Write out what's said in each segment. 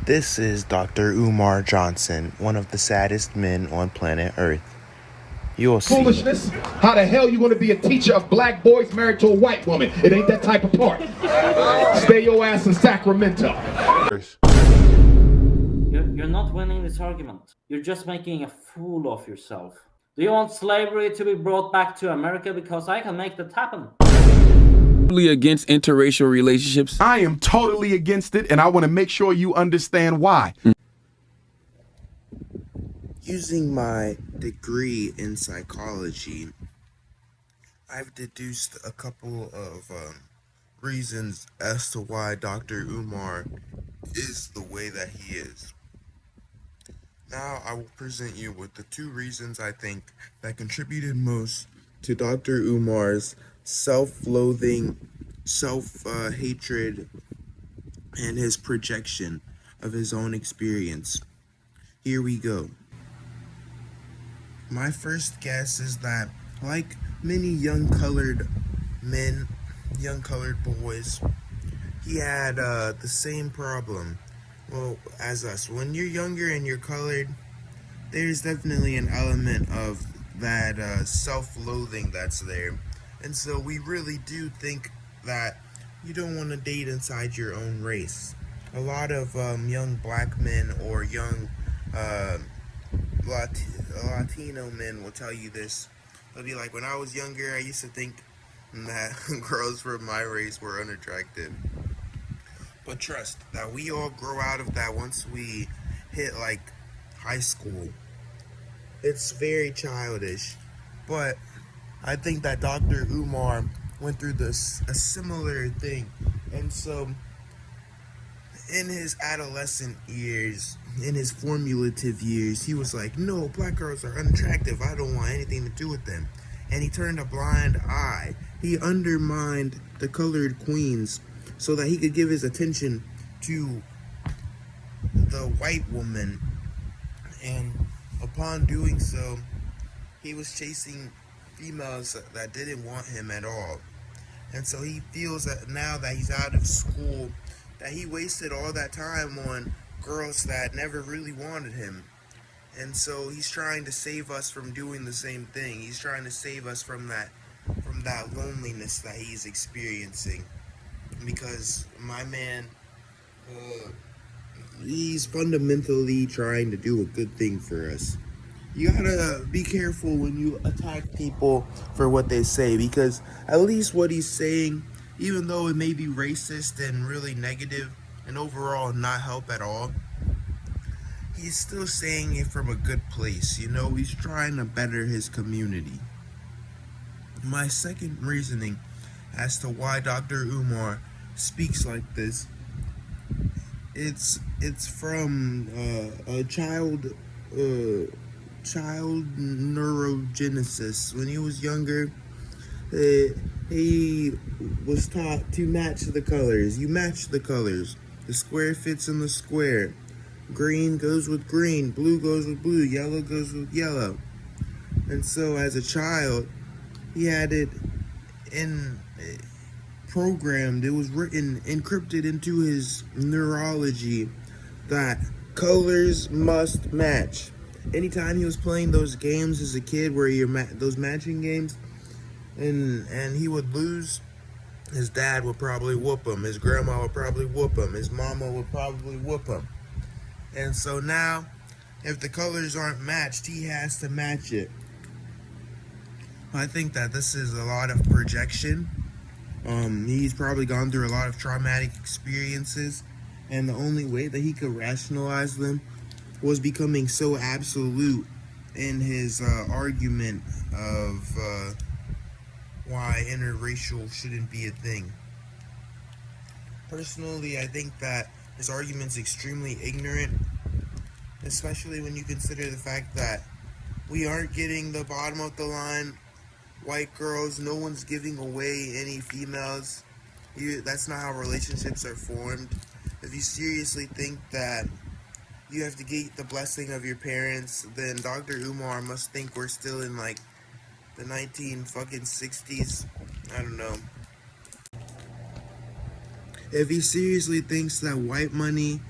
This is Dr. Umar Johnson, one of the saddest men on planet Earth. You'll see. Foolishness. How the hell you going to be a teacher of black boys married to a white woman? It ain't that type of part. Stay your ass in Sacramento. You're not winning this argument. You're just making a fool of yourself. Do you want slavery to be brought back to America? Because I can make that happen. Against interracial relationships. I am totally against it, and I want to make sure you understand why. Using my degree in psychology, I've deduced a couple of reasons as to why Dr. Umar is the way that he is. Now I will present you with the two reasons I think that contributed most to Dr. Umar's self-loathing, self-hatred, and his projection of his own experience. Here we go. My first guess is that, like many young colored men, young colored boys, he had the same problem. Well, as us. When you're younger and you're colored, there's definitely an element of that self-loathing that's there. And so we really do think that you don't want to date inside your own race. A lot of young black men or young Latino men will tell you this. They'll be like, when I was younger, I used to think that girls from my race were unattractive. But trust that we all grow out of that once we hit like high school. It's very childish, but I think that Dr. Umar went through a similar thing. And so in his adolescent years, in his formulative years, he was like, no, black girls are unattractive. I don't want anything to do with them. And he turned a blind eye. He undermined the colored queens so that he could give his attention to the white woman. And upon doing so, he was chasing females that didn't want him at all. And so he feels that now that he's out of school, that he wasted all that time on girls that never really wanted him. And so he's trying to save us from doing the same thing. He's trying to save us from that loneliness that he's experiencing. Because my man, he's fundamentally trying to do a good thing for us. You gotta be careful when you attack people for what they say, because at least what he's saying, even though it may be racist and really negative and overall not help at all, he's still saying it from a good place. You know, he's trying to better his community. My second reasoning as to why Dr. Umar speaks like this, it's from a child neurogenesis. When he was younger, he was taught to match the colors. You match the colors. The square fits in the square. Green goes with green, blue goes with blue, yellow goes with yellow. And so as a child, he had it programmed, it was written, encrypted into his neurology that colors must match. Anytime he was playing those games as a kid where those matching games, and he would lose, his dad would probably whoop him, his grandma would probably whoop him, his mama would probably whoop him. And so now, if the colors aren't matched, he has to match it. I think that this is a lot of projection. He's probably gone through a lot of traumatic experiences, and the only way that he could rationalize them was becoming so absolute in his argument of why interracial shouldn't be a thing. Personally, I think that his argument's extremely ignorant, especially when you consider the fact that we aren't getting the bottom of the line white girls. No one's giving away any females. That's not how relationships are formed. If you seriously think that you have to get the blessing of your parents, then Dr. Umar must think we're still in like the 1960s. I don't know. If he seriously thinks that white money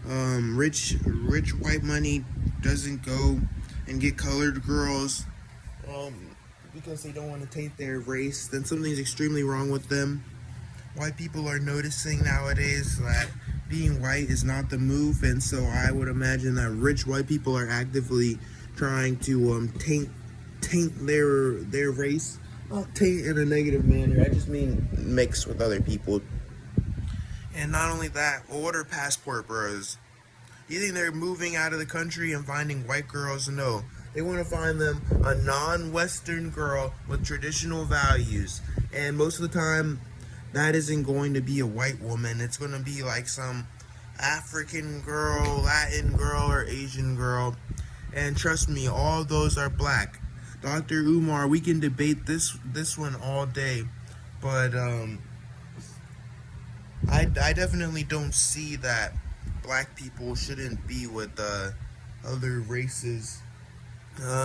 Rich white money doesn't go and get colored girls because they don't want to taint their race, then something's extremely wrong with them. White people are noticing nowadays that being white is not the move, and so I would imagine that rich white people are actively trying to taint their race. Not taint in a negative manner. I just mean mix with other people. And not only that, what are passport bros? You think they're moving out of the country and finding white girls? No. They want to find them a non-Western girl with traditional values. And most of the time, that isn't going to be a white woman. It's going to be like some African girl, Latin girl, or Asian girl. And trust me, all those are black. Dr. Umar, we can debate this one all day. But I definitely don't see that black people shouldn't be with other races.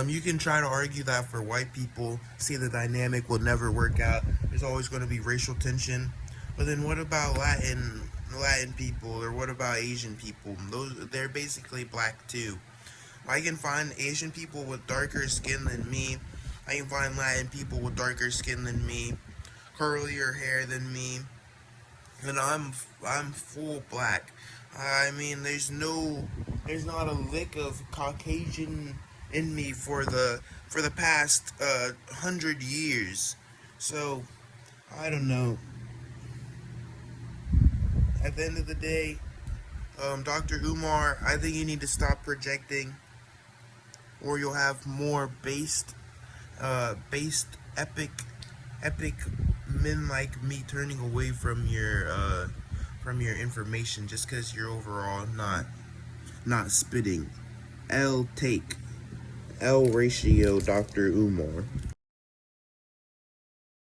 You can try to argue that for white people, see the dynamic will never work out. There's always going to be racial tension. But then what about Latin people, or what about Asian people? They're basically black too. I can find Asian people with darker skin than me. I can find Latin people with darker skin than me, curlier hair than me, and I'm full black. I mean, there's not a lick of Caucasian in me for the past 100 years. So I don't know. At the end of the day, Dr. Umar, I think you need to stop projecting, or you'll have more based epic men like me turning away from your information just because you're overall not spitting. L ratio, Dr. Umar.